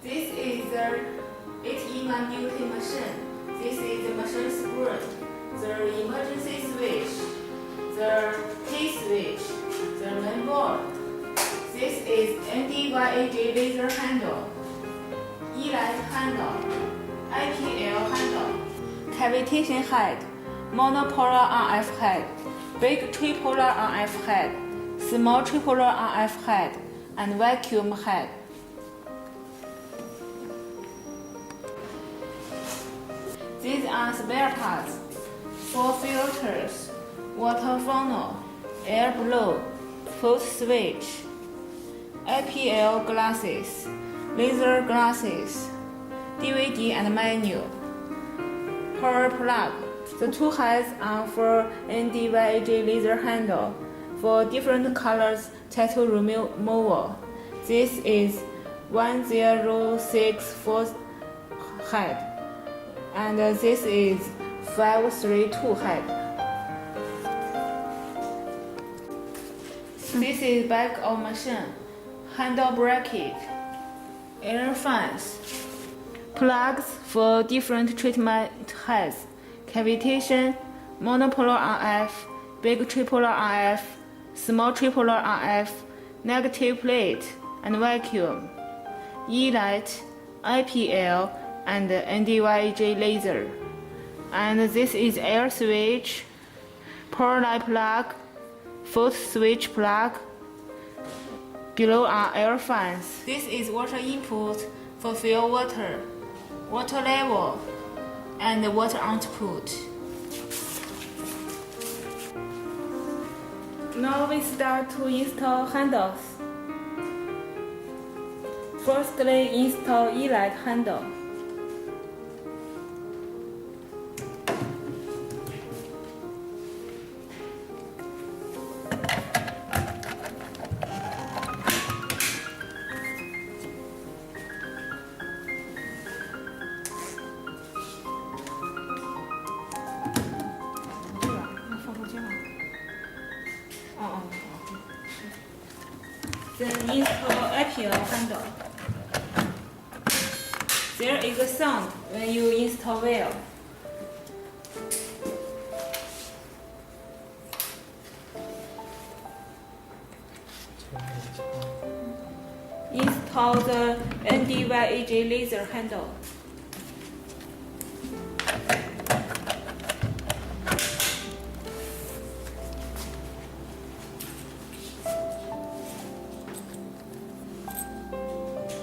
This is the 8-in-1 beauty machine. This is the machine screen, the emergency switch, the key switch, the main board. This is ND-YAJ laser handle, ELIGHT handle, IPL handle, cavitation head, monopolar RF head, big tripolar RF head, small tripolar RF head, and vacuum head. These are spare parts for filters, water funnel, air blow, foot switch, IPL glasses, laser glasses, DVD and menu, power plug. The two heads are for ND-YAJ laser handle for different colors tattoo removal. This is 1064 head, and this is 532 head. This is back of machine, handle bracket, air fans, plugs for different treatment heads, cavitation, monopolar RF, big tripolar RF, small tripolar RF, negative plate, and vacuum, ELIGHT, IPL, and ND-YAJ laser. And this is air switch, power light plug, foot switch plug. Below are air fans. This is water input for fill water, water level, and water output. Now we start to install handles. Firstly, install ELIGHT handle. Then install IPL handle. There is a sound when you install valve. Install the ND-YAJ laser handle.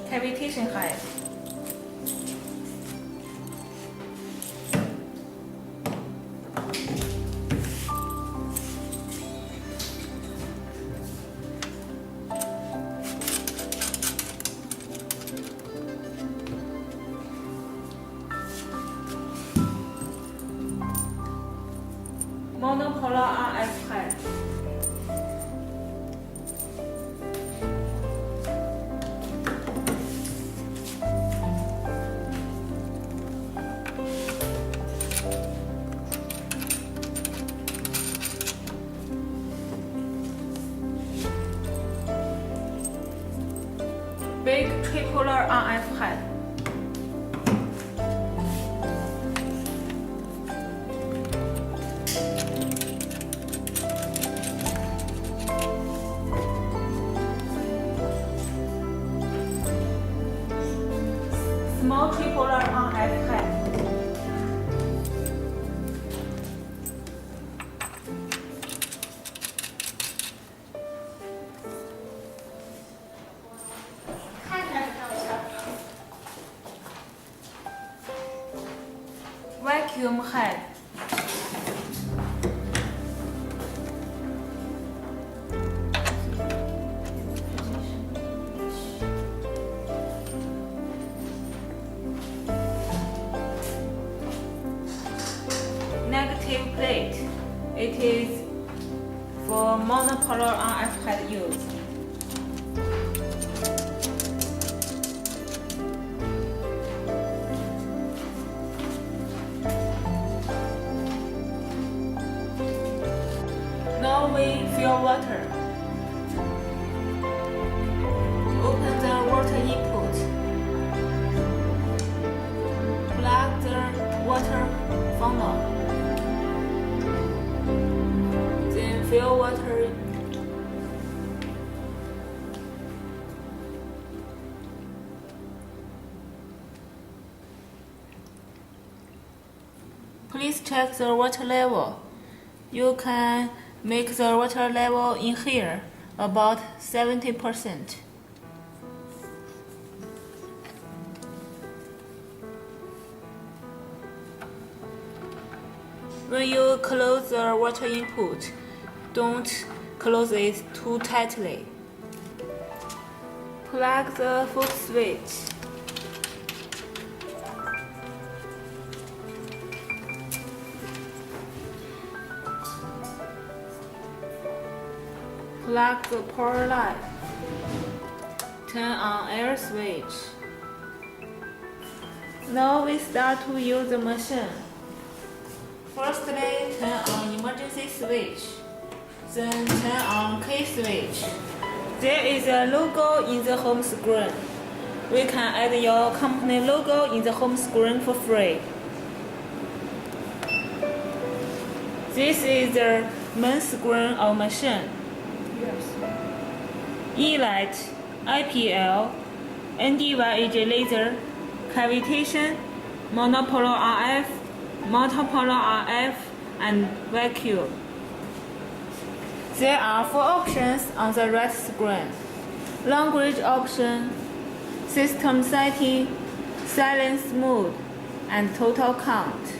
Cavitation head. Monopolar RF head. Big tripolar RF head. Small tripolar RF head. Vacuum head. Negative plate. It is for monopolar RF head use. Now we fill water. Open the water input. Pour water in. Please check the water level. You can make the water level in here about 70%. When you close the water input, don't close it too tightly. Plug the foot switch. Plug the power line. Turn on air switch. Now we start to use the machine. Firstly, turn on emergency switch. Then turn on key switch. There is a logo in the home screen. We can add your company logo in the home screen for free. This is the main screen of machine. ELIGHT, IPL, NDYAJ laser, cavitation, monopolar RF, multipolar RF, and vacuum. There are 4 options on the right screen. Language option, system setting, silence mode, and total count.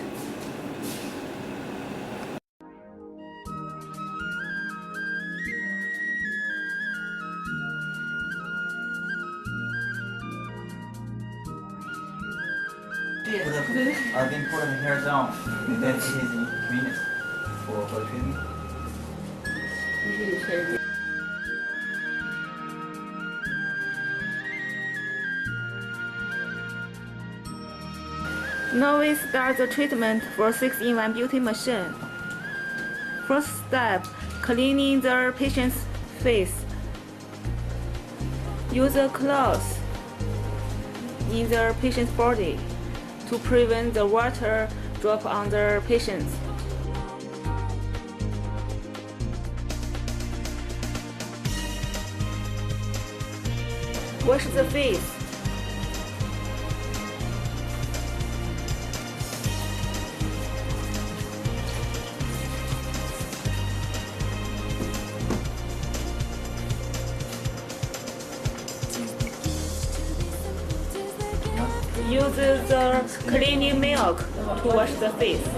I've been putting the hair down. Then it is in minutes for the treatment. Now we start the treatment for 6-in-1 beauty machine. First step, cleaning the patient's face. Use a cloth in the patient's body to prevent the water drop on the patient. Wash the face. Use the cleaning milk to wash the face.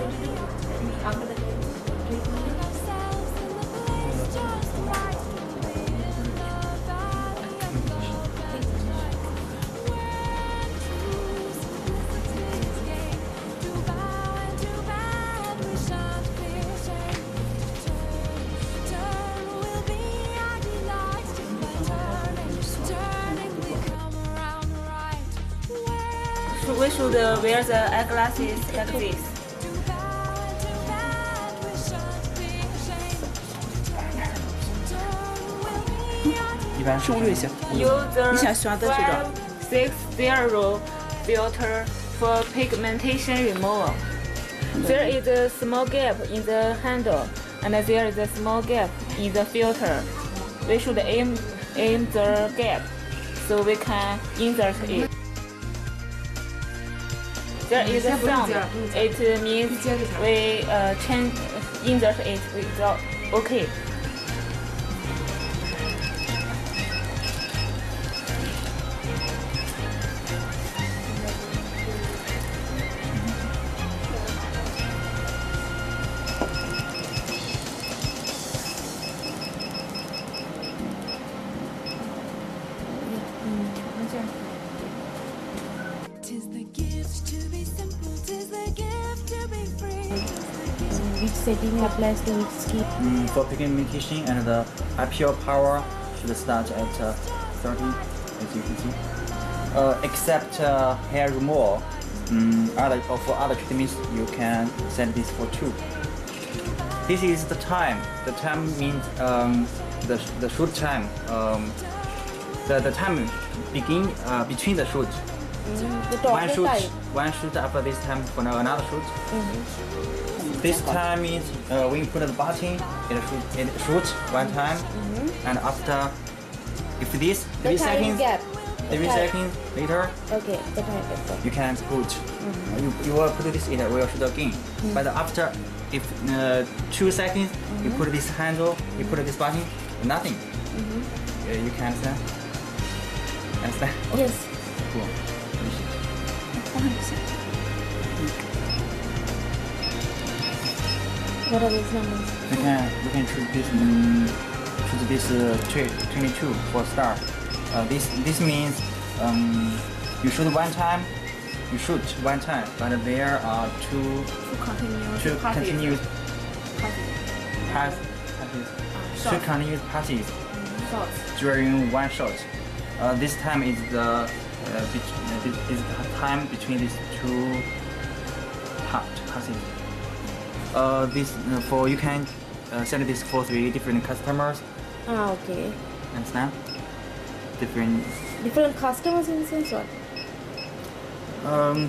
We should wear the eyeglasses like this. 一般深略一下。 Use the 你想选择这个 560 filter for pigmentation removal. There is a small gap in the handle, and there is a small gap in the filter. We should aim the gap so we can insert it. There is a sound. It means we insert it without okay. Which setting applies to which skin? For pigmentation and the IPL power should start at 30, as you can see. Except hair removal, for other treatments you can set this for 2. This is the time. The time means the shoot time. The time begin between the shoot. The one chocolate shoot, type. one shoot after this time for another shoot. This time is when you put the button, it shoots one time, and after if this The 3 time seconds, gap. 3 seconds later, Okay, the time gap. you can put. You will put this, it will shoot again. But after if 2 seconds, you put this handle, you put this button, nothing. You can understand? Understand? Yes. Cool. What are these numbers? We can choose this 22 for start. This means you shoot one time, but there are two continuous passes during one shot. This time is the time between these two passes. This for you can set this for 3 different customers. Okay. Understand? Different customers in the sense what?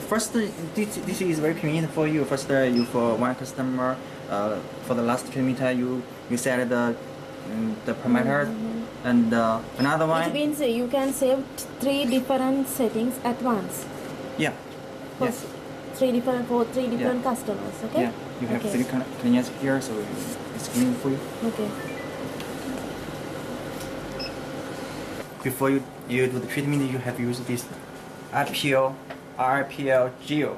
First, this is very convenient for you. First, you for one customer, for the last 3 meter, you set the parameters, and another Which one. means you can save 3 different settings at once. Yeah. For 3 different customers. Okay. Yeah. You have Okay. 3 convenience here, so it's convenient for you. Okay. Before you do the treatment, you have used this RIPL gel.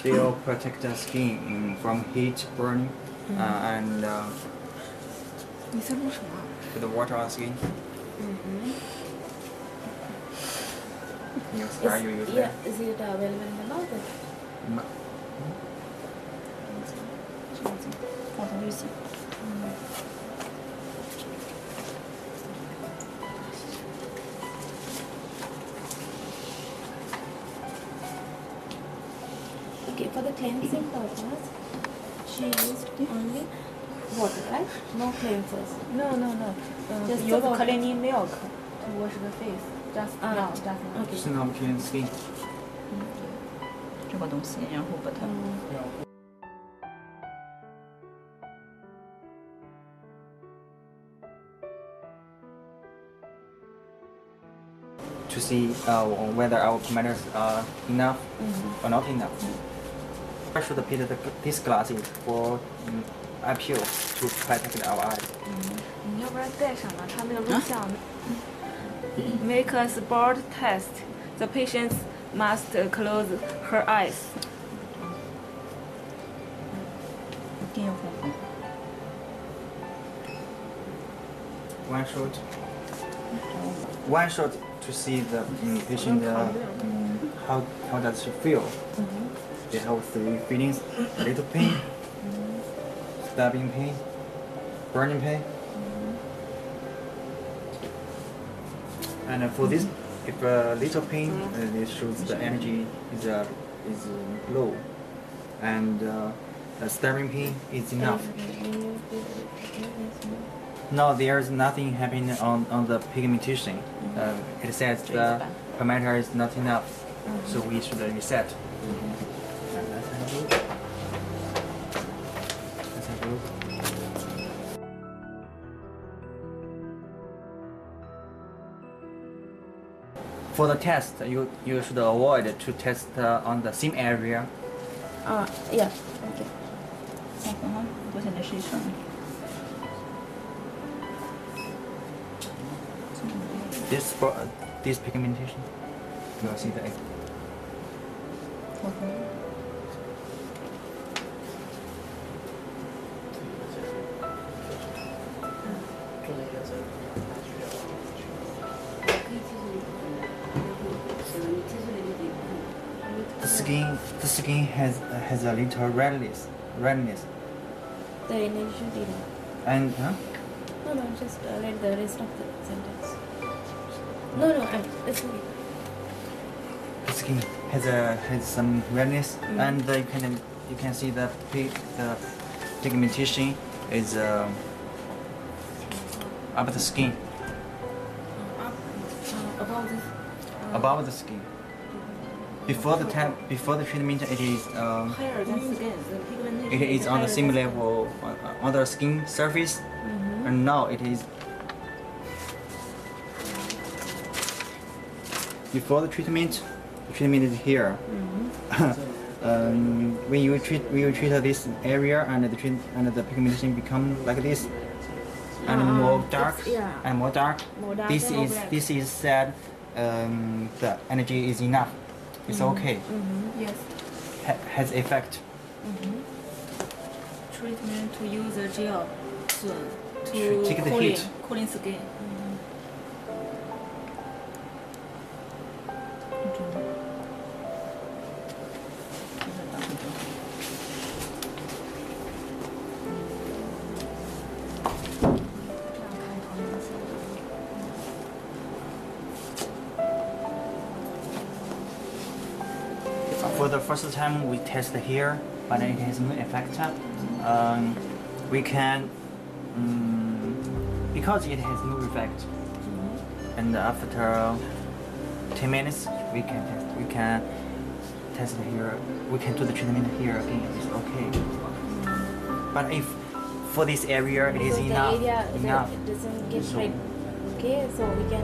Gel protect the skin from heat, burning, and with the water on skin. Are you using that? Is it available in the market? Okay, for the cleansing purpose, she used only water, right? No cleansers. No. Just Use the cleaning milk to wash the face. Just now. Okay. 是呢，clean skin. 这个东西，然后把它 To see whether our parameters are enough or not enough. I should put these glasses for IPL to protect our eyes. 你要不然戴上吧，他那个录像。Make a sport test. The patient must close her eyes. 一定要防风。 One shot to see the patient how does she feel. They have 3 feelings: little pain, stabbing pain, burning pain. And for this, if a little pain, it shows the energy is low, and stabbing pain is enough. No, there's nothing happening on the pigmentation. It says the parameter is not enough, so we should reset. And let's have a look. Let's have a look. For the test, you should avoid to test on the same area. Yeah. Okay. 防风啊，我现在试一试。 This pigmentation, you will see the egg. 防风。 The skin has a little redness. The initial data. And No, just let the rest of the sentence. No, it's okay. the skin has some redness, and you can see that the pigmentation is up the skin. About this. above the skin. Before the treatment, it is Higher than skin. The pigmentation. it is on the same level on the skin surface, and now it is before the treatment is here. When you treat this area and the pigmentation become like this and more dark and more dark. This is said the energy is enough. It's okay. Yes. Has effect. Treatment to use a gel to take the heat. cooling skin. For the first time we test here, but it has no effect. We can because it has no effect, and after 10 minutes we can test here. We can do the treatment here again. It's okay. But if for this area it is so enough. The area enough. It doesn't get So- red. Okay, so we can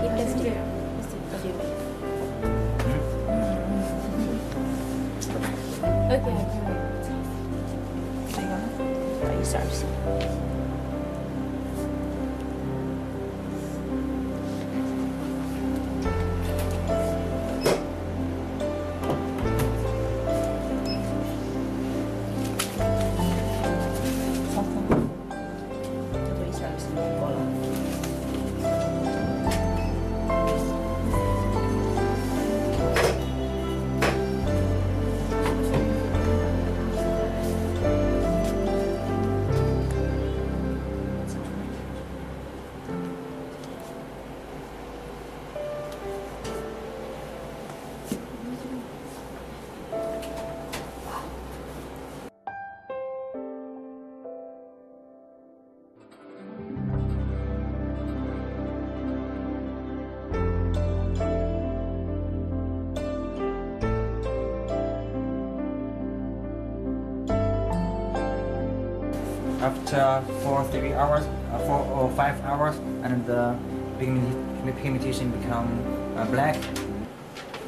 keep testing. What do you mean? Okay. 这个把一下就行。 After 4 or 5 hours, and the pigmentation become black.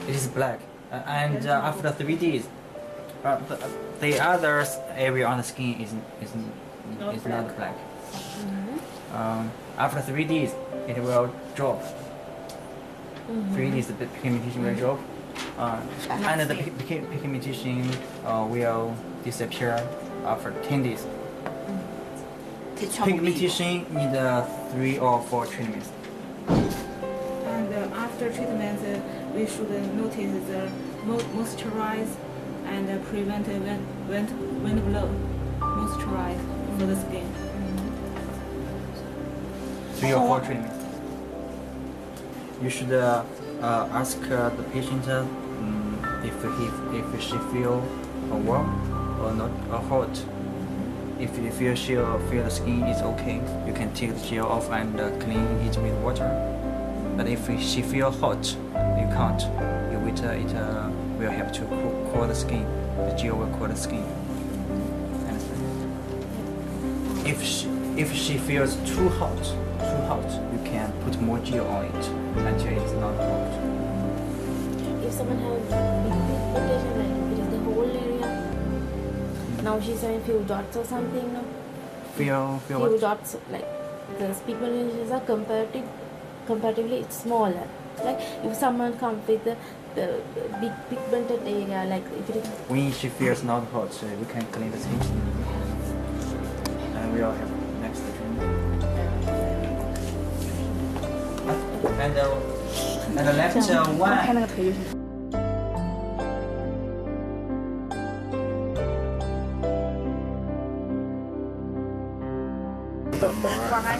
It is black, and after 3 days, the other area on the skin is not black. After 3 days, it will drop. 3 days, the pigmentation will drop, and the pigmentation will disappear after 10 days. Pigmentation need 3 or 4 treatments. And after treatment, we should notice the moisturize and prevent wind blow. Moisturize for the skin. 3 or 4 treatments. You should ask the patient if she feel warm or not or hot. If you feel the skin is okay, you can take the gel off and clean it with water. But if she feel hot, you can't. It will help to cool the skin. The gel will cool the skin. Understand? If she feels too hot, you can put more gel on it until it's not hot. If someone has big pigmentation, like if it is the whole area. Now she's having few dots or something, no? Feel Few what? dots, like the pigmentations are comparatively smaller. Like if someone comes with the big pigmented area, like if it is When she feels not hot, we can clean the skin. And we will have next treatment. And the left 拍 one. 那个腿就行。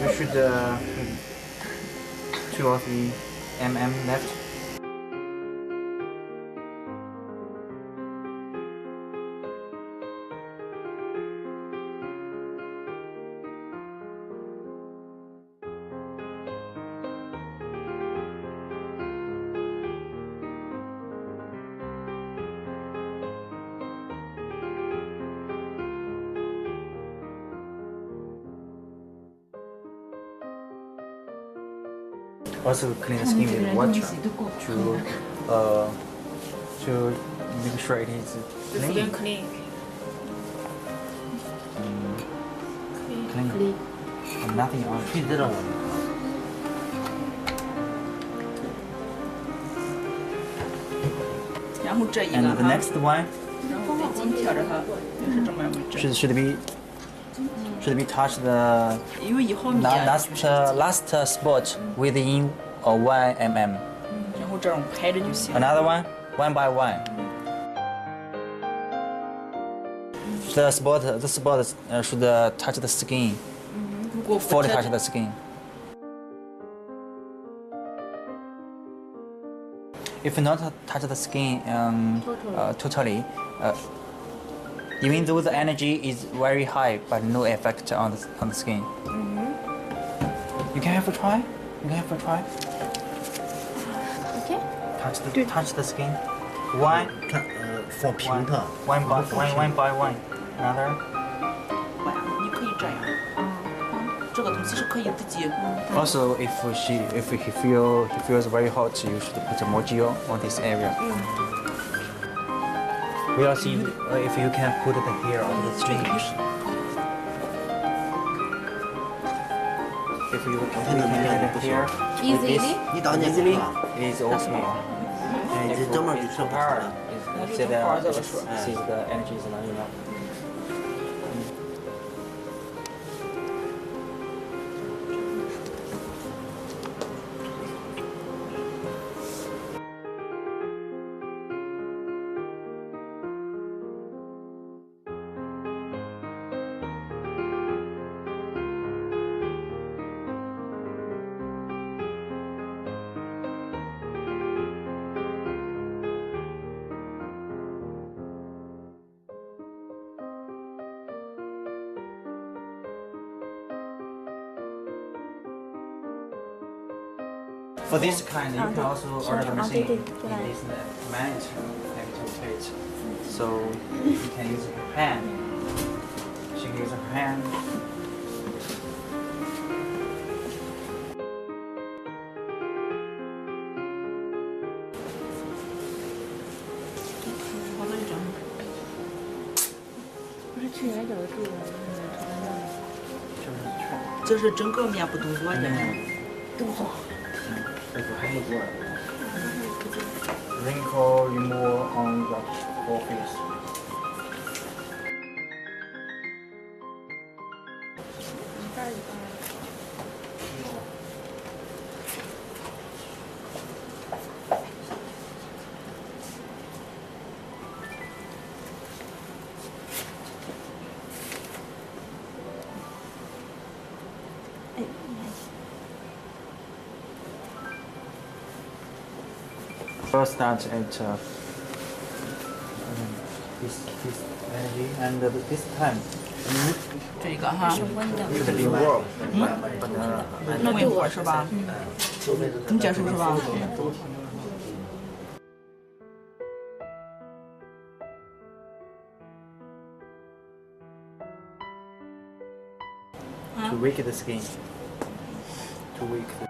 You should 2 or 3 mm left. Also clean the skin with water to make sure it is This is clean. clean. Clean. And nothing on it. 这种 然后这一个 And the 哈， next one 然后围巾贴着它，也是这么样的针。 should be touch the 因为以后面 last spot within 1 mm. 然后这种拍着就行。 Another one by one. The spot should touch the skin, 如果不 fully 贴 touch the skin. If not touch the skin totally, even though the energy is very high, but no effect on the skin. You can have a try. Okay. Touch the skin. One 看放平它， one by one. Another. 你可以这样，这个东西是可以自己。 Also, if he feels very hot, you should put more gel on this area. We'll see if you can put the hair on the skin. If you can put the hair Easily. 你当年 easily, 吧， it is okay. 哎，这专门就这么 Power 的。 is see the energy is not enough. For this kind, you can also order the machine in this magnitude plate. So you can use your hand. She can use her hand. 好了，这样。不是去年有住的，就是整个面部动作的。 Wrinkle removal on the whole face. We'll start at this energy and this time. 这个哈， Should be warm. 弄一会儿是吧？你结束是吧？To weaken the skin. To weaken.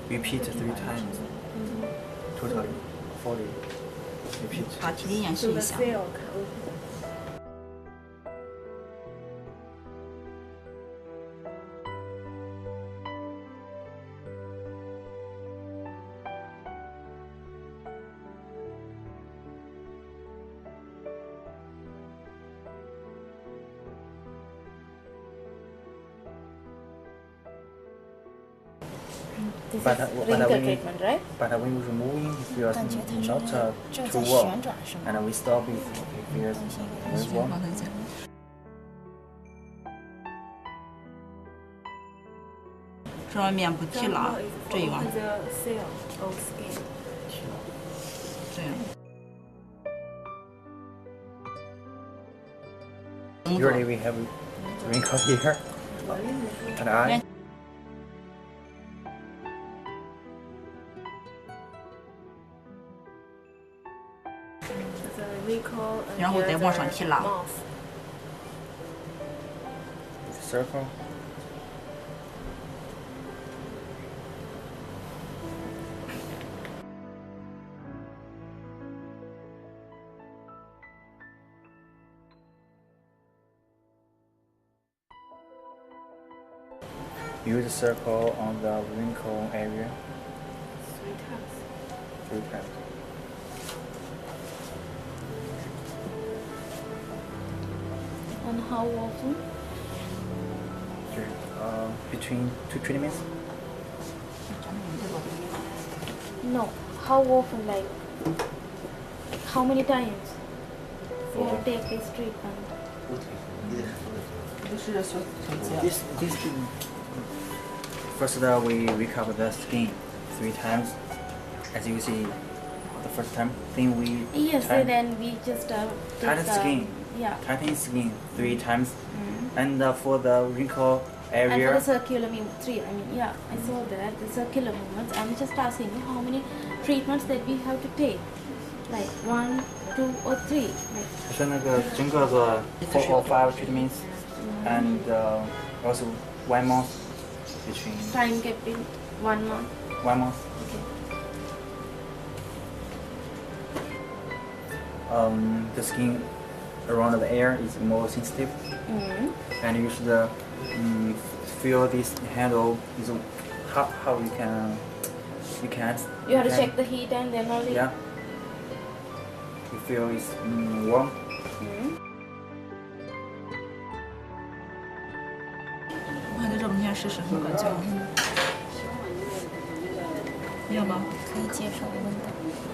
Repeat 3 times. Totally. Fully. Repeat. 把体力演习一下。This But, is but wrinkle we- treatment, right? But when we removing, it feels 感觉它是 not 正 too 在 warm, 旋转是吗？ and we stop it. It feels 东西有 very 点 warm. 放在这里。这外面不剃了啊，这一弯 The cell of skin. 这样。 Usually we have wrinkle here and eye. The wrinkle and 然后再往上 the 提拉。 mouth. Circle. Use a circle on the wrinkle area 3 times. 3 times. And how often? Between 2 treatments. No. How often? Like how many times you have to take this treatment? This first we cover the skin 3 times, as you see the first time. Then we Yes. tighten- Then we just take tighten skin. Yeah. Tighten skin 3 times, Mm. and for the wrinkle And for area, the circular three, yeah, I saw that the circular movements. I'm just asking you how many treatments that we have to take, like 1, 2, or 3. Like, 是那个整个的 4 or 5 treatments, and also 1 month between time kept in 1 month. 1 month. Okay. The skin around the ear is more sensitive, and you should feel this handle is how you can You have to check the heat and then only. yeah, you feel it's warm. Mm. 我看这照片试试很感觉。要吧？可以接受温度，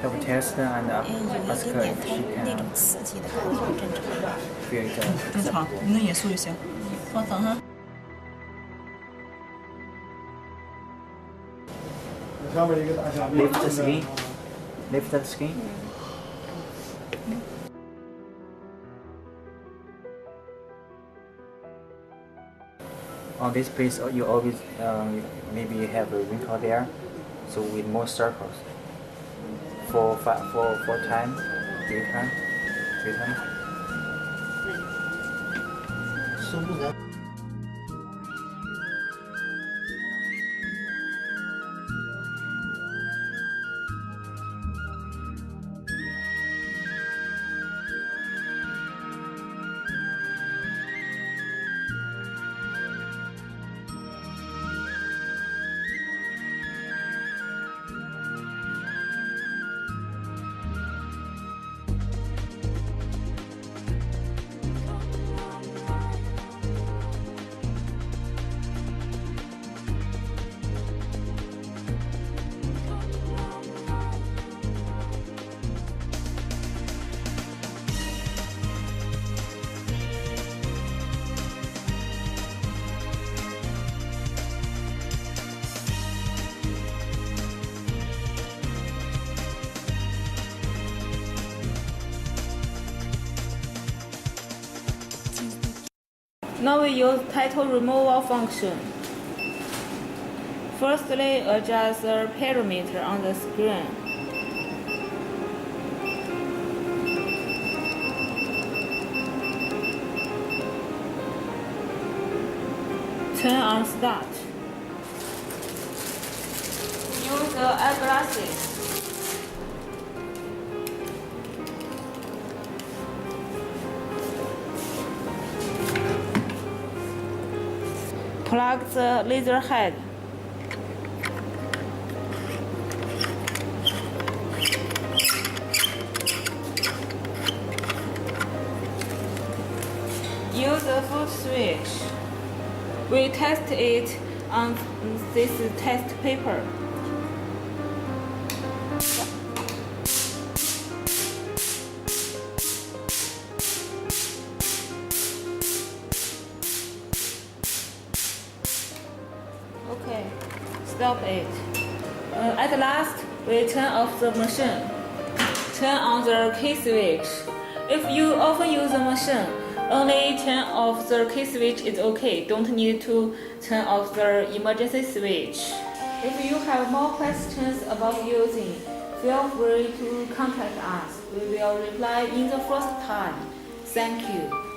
Have test and 因为有 ask 一 her 点 if 它 she 那种 can 刺激的感觉正常。 feel it. 正常，你能严肃就行。放等哈。 Lift the skin. Lift the skin. On this place, you always maybe have a wrinkle there, so with more circles. 4 times, 3 times, 3 times. 是不然 Now we use title removal function. Firstly, adjust the parameter on the screen. Turn on start. Use the eyeglasses. Plug the laser head. Use the foot switch. We test it on this test paper. stop it. At last, we turn off the machine. Turn on the key switch. If you often use the machine, only turn off the key switch is okay. Don't need to turn off the emergency switch. If you have more questions about using, feel free to contact us. We will reply in the first time. Thank you.